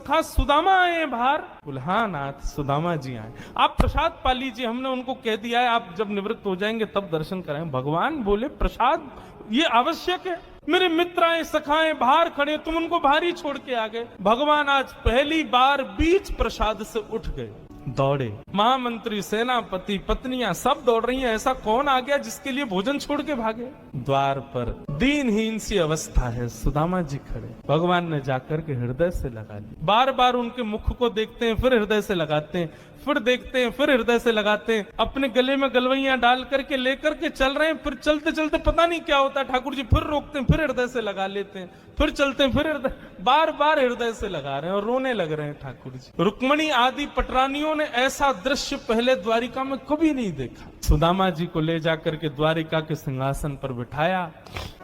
सखा सुदामा आए बाहर। बोले हाँ नाथ, सुदामा जी आए, आप प्रसाद पा लीजिए, हमने उनको कह दिया है आप जब निवृत्त हो जाएंगे तब दर्शन कराएं। भगवान बोले प्रसाद ये आवश्यक है, मेरे मित्र आए सखाएं बाहर खड़े, तुम उनको बाहर ही छोड़ के आ गए। भगवान आज पहली बार बीच प्रसाद से उठ गए, दौड़े। महामंत्री, सेनापति, पत्नियां सब दौड़ रही हैं, ऐसा कौन आ गया जिसके लिए भोजन छोड़ के भागे। द्वार पर दीनहीन सी अवस्था है, सुदामा जी खड़े। भगवान ने जाकर के हृदय से लगा ली। बार बार उनके मुख को देखते हैं, फिर हृदय से लगाते हैं, फिर देखते हैं, फिर हृदय से लगाते हैं। अपने गले में गलवैयां डाल करके लेकर के चल रहे हैं, फिर चलते चलते पता नहीं क्या होता है, ठाकुर जी फिर रोकते हैं, फिर हृदय से लगा लेते हैं, फिर चलते हैं, फिर हृदय, बार बार हृदय से लगा रहे हैं और रोने लग रहे हैं ठाकुर जी। रुक्मणी आदि पटरानियों ने ऐसा दृश्य पहले द्वारिका में कभी नहीं देखा। सुदामा जी को ले जाकर के द्वारिका के सिंहासन पर बिठाया।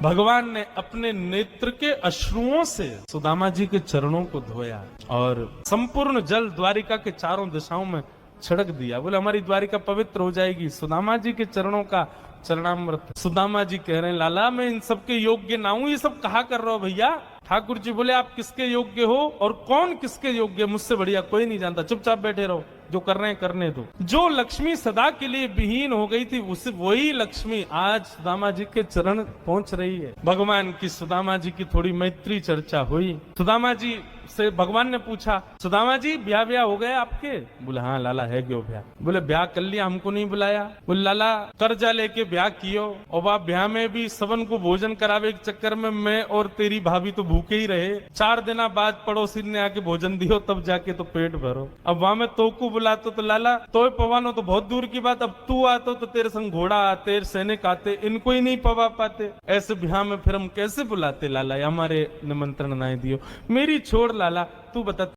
भगवान ने अपने नेत्र के अश्रुओं से सुदामा जी के चरणों को धोया और संपूर्ण जल द्वारिका के चारों दिशाओं में छिड़क दिया। बोले हमारी द्वारिका पवित्र हो जाएगी सुदामा जी के चरणों का चरणामृत। सुदामा जी कह रहे हैं लाला मैं इन सबके योग्य ना हूं, ये सब कहा कर रहे हो भैया। ठाकुर जी बोले आप किसके योग्य हो और कौन किसके योग्य, मुझसे बढ़िया कोई नहीं जानता, चुपचाप बैठे रहो, जो कर रहे हैं करने दो। जो लक्ष्मी सदा के लिए विहीन हो गई थी, उस वही लक्ष्मी आज सुदामा जी के चरण पहुंच रही है। भगवान की सुदामा जी की थोड़ी मैत्री चर्चा हुई। सुदामा जी से भगवान ने पूछा सुदामा जी ब्याह ब्याह हो गए आपके। बोले हाँ लाला है क्यों ब्याह। बोले ब्याह कर लिया, हमको नहीं बुलाया। बोले लाला कर्जा लेके ब्याह कियो और बाप ब्याह में भी सबन को भोजन करावे के चक्कर में मैं और तेरी भाभी तो भूखे ही रहे। 4 दिन बाद पड़ोसी ने आके भोजन दियो तब जाके तो पेट भरो। अब वहां में तो को बुलाते तो लाला तो पवानो तो बहुत दूर की बात, अब तू आतो तो तेरे संग घोड़ा आते, सैनिक आते, इनको ही नहीं पवा पाते। ऐसे ब्याह में फिर हम कैसे बुलाते लाला, हमारे निमंत्रण ना दियो। मेरी छोड़ लाला, तू बता